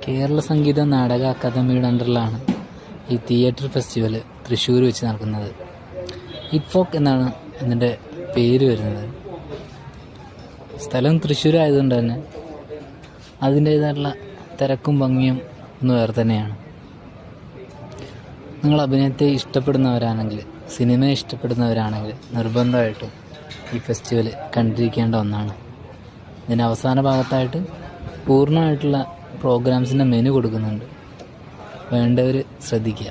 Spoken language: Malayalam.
കേരള സംഗീത നാടക അക്കാദമിയുടെ അണ്ടറിലാണ് ഈ തിയേറ്റർ ഫെസ്റ്റിവൽ തൃശ്ശൂർ വെച്ച് നടക്കുന്നത്. ഇറ്റ്ഫോക്ക് എന്നാണ് ഇതിൻ്റെ പേര് വരുന്നത്. സ്ഥലം തൃശ്ശൂർ ആയതുകൊണ്ട് തന്നെ അതിൻ്റേതായിട്ടുള്ള തിരക്കും ഭംഗിയും ഒന്ന് വേറെ തന്നെയാണ്. നിങ്ങൾ അഭിനയത്തെ ഇഷ്ടപ്പെടുന്നവരാണെങ്കിൽ, സിനിമയെ ഇഷ്ടപ്പെടുന്നവരാണെങ്കിൽ നിർബന്ധമായിട്ടും ഈ ഫെസ്റ്റിവൽ കണ്ടിരിക്കേണ്ട ഒന്നാണ്. ഇതിൻ്റെ അവസാന ഭാഗത്തായിട്ട് പൂർണ്ണമായിട്ടുള്ള പ്രോഗ്രാംസിൻ്റെ മെനു കൊടുക്കുന്നുണ്ട്. വേണ്ടവർ ശ്രദ്ധിക്കുക.